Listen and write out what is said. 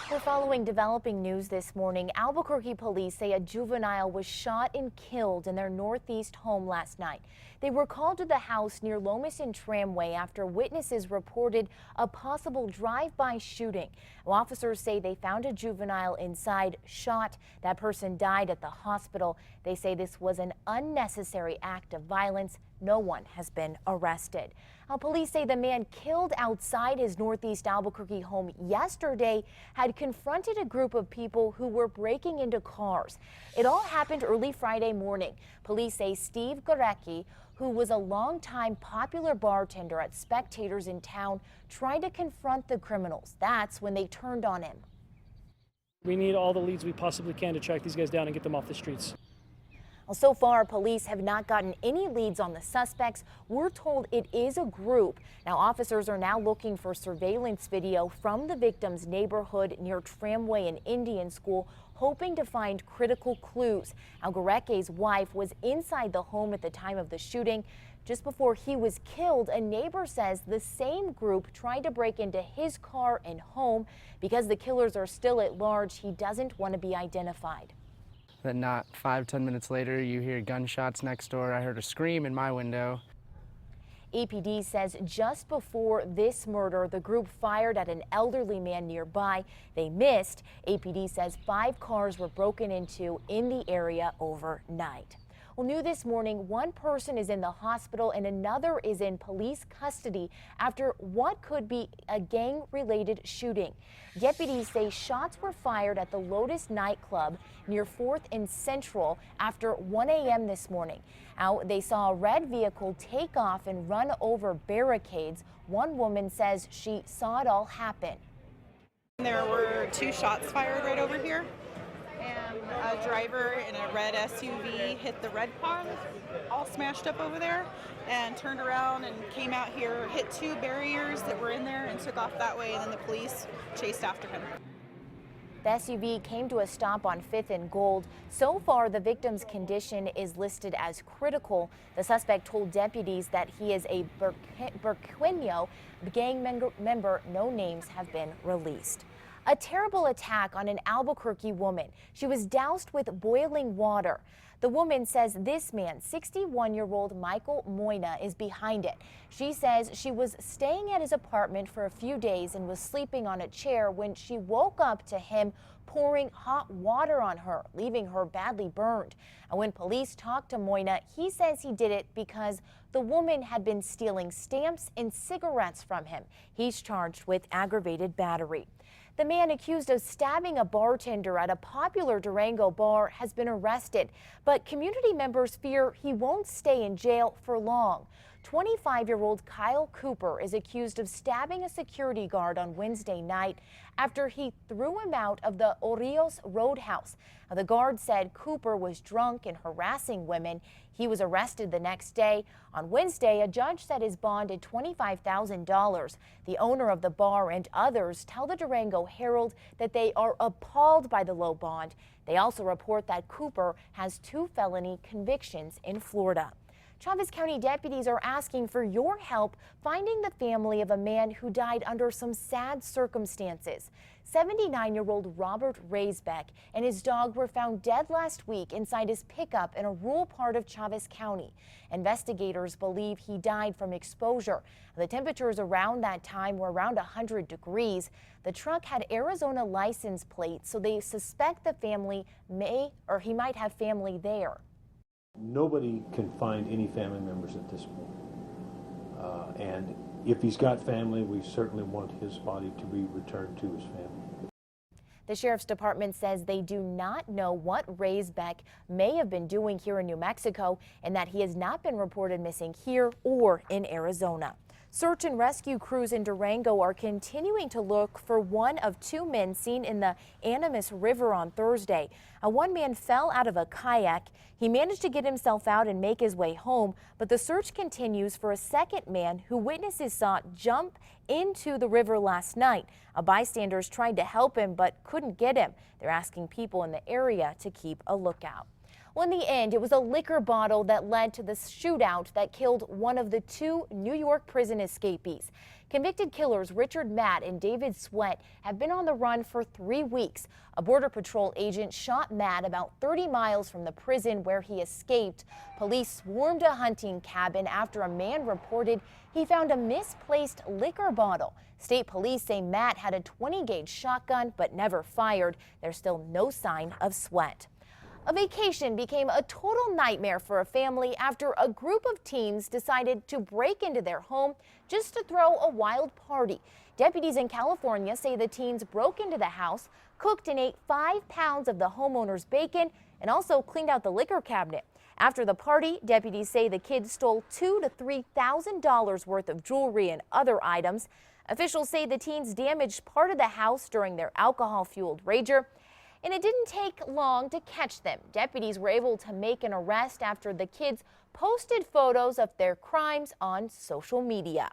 We're following developing news this morning. Albuquerque police say a juvenile was shot and killed in their northeast home last night. They were called to the house near Lomas and Tramway after witnesses reported a possible drive-by shooting. Officers say they found a juvenile inside, shot. That person died at the hospital. They say this was an unnecessary act of violence. No one has been arrested. Now, police say the man killed outside his northeast Albuquerque home yesterday had confronted a group of people who were breaking into cars. It all happened early Friday morning. Police say Steve KRQE, who was a longtime popular bartender at Spectators in town, tried to confront the criminals. That's when they turned on him. We need all the leads we possibly can to track these guys down and get them off the streets. Well, so far, police have not gotten any leads on the suspects. We're told it is a group. Now, officers are now looking for surveillance video from the victim's neighborhood near Tramway and Indian School, hoping to find critical clues. Now, KRQE's wife was inside the home at the time of the shooting. Just before he was killed, a neighbor says the same group tried to break into his car and home. Because the killers are still at large, he doesn't want to be identified. Then not 5-10 minutes later, you hear gunshots next door. I heard a scream in my window. APD says just before this murder, the group fired at an elderly man nearby. They missed. APD says 5 cars were broken into in the area overnight. Well, new this morning, one person is in the hospital and another is in police custody after what could be a gang-related shooting. Deputies say shots were fired at the Lotus nightclub near 4th and Central after 1 a.m. this morning. They saw a red vehicle take off and run over barricades. One woman says she saw it all happen. There were 2 shots fired right over here. And a driver in a red SUV hit the red car, all smashed up over there, and turned around and came out here, hit 2 barriers that were in there and took off that way, and then the police chased after him. The SUV came to a stop on 5th and Gold. So far, the victim's condition is listed as critical. The suspect told deputies that he is a Burqueño gang member. No names have been released. A terrible attack on an Albuquerque woman. She was doused with boiling water. The woman says this man, 61-year-old Michael Moyna, is behind it. She says she was staying at his apartment for a few days and was sleeping on a chair when she woke up to him pouring hot water on her, leaving her badly burned. And when police talked to Moyna, he says he did it because the woman had been stealing stamps and cigarettes from him. He's charged with aggravated battery. The man accused of stabbing a bartender at a popular Durango bar has been arrested, but community members fear he won't stay in jail for long. 25-year-old Kyle Cooper is accused of stabbing a security guard on Wednesday night after he threw him out of the Orios Roadhouse. Now, the guard said Cooper was drunk and harassing women. He was arrested the next day. On Wednesday, a judge set his bond at $25,000. The owner of the bar and others tell the Durango Herald that they are appalled by the low bond. They also report that Cooper has 2 felony convictions in Florida. Chavez County deputies are asking for your help finding the family of a man who died under some sad circumstances. 79-year-old Robert Raisbeck and his dog were found dead last week inside his pickup in a rural part of Chavez County. Investigators believe he died from exposure. The temperatures around that time were around 100 degrees. The truck had Arizona license plates, so they suspect the family he might have family there. Nobody can find any family members at this point. And if he's got family, we certainly want his body to be returned to his family. The Sheriff's Department says they do not know what Raisbeck may have been doing here in New Mexico and that he has not been reported missing here or in Arizona. Search and rescue crews in Durango are continuing to look for one of 2 men seen in the Animas River on Thursday. One man fell out of a kayak. He managed to get himself out and make his way home, but the search continues for a second man who witnesses saw jump into the river last night. Bystanders tried to help him but couldn't get him. They're asking people in the area to keep a lookout. Well, in the end, it was a liquor bottle that led to the shootout that killed one of the 2 New York prison escapees. Convicted killers Richard Matt and David Sweat have been on the run for 3 weeks. A Border Patrol agent shot Matt about 30 miles from the prison where he escaped. Police swarmed a hunting cabin after a man reported he found a misplaced liquor bottle. State police say Matt had a 20-gauge shotgun but never fired. There's still no sign of Sweat. A vacation became a total nightmare for a family after a group of teens decided to break into their home just to throw a wild party. Deputies in California say the teens broke into the house, cooked and ate 5 pounds of the homeowner's bacon, and also cleaned out the liquor cabinet. After the party, deputies say the kids stole $2,000 to $3,000 worth of jewelry and other items. Officials say the teens damaged part of the house during their alcohol-fueled rager. And it didn't take long to catch them. Deputies were able to make an arrest after the kids posted photos of their crimes on social media.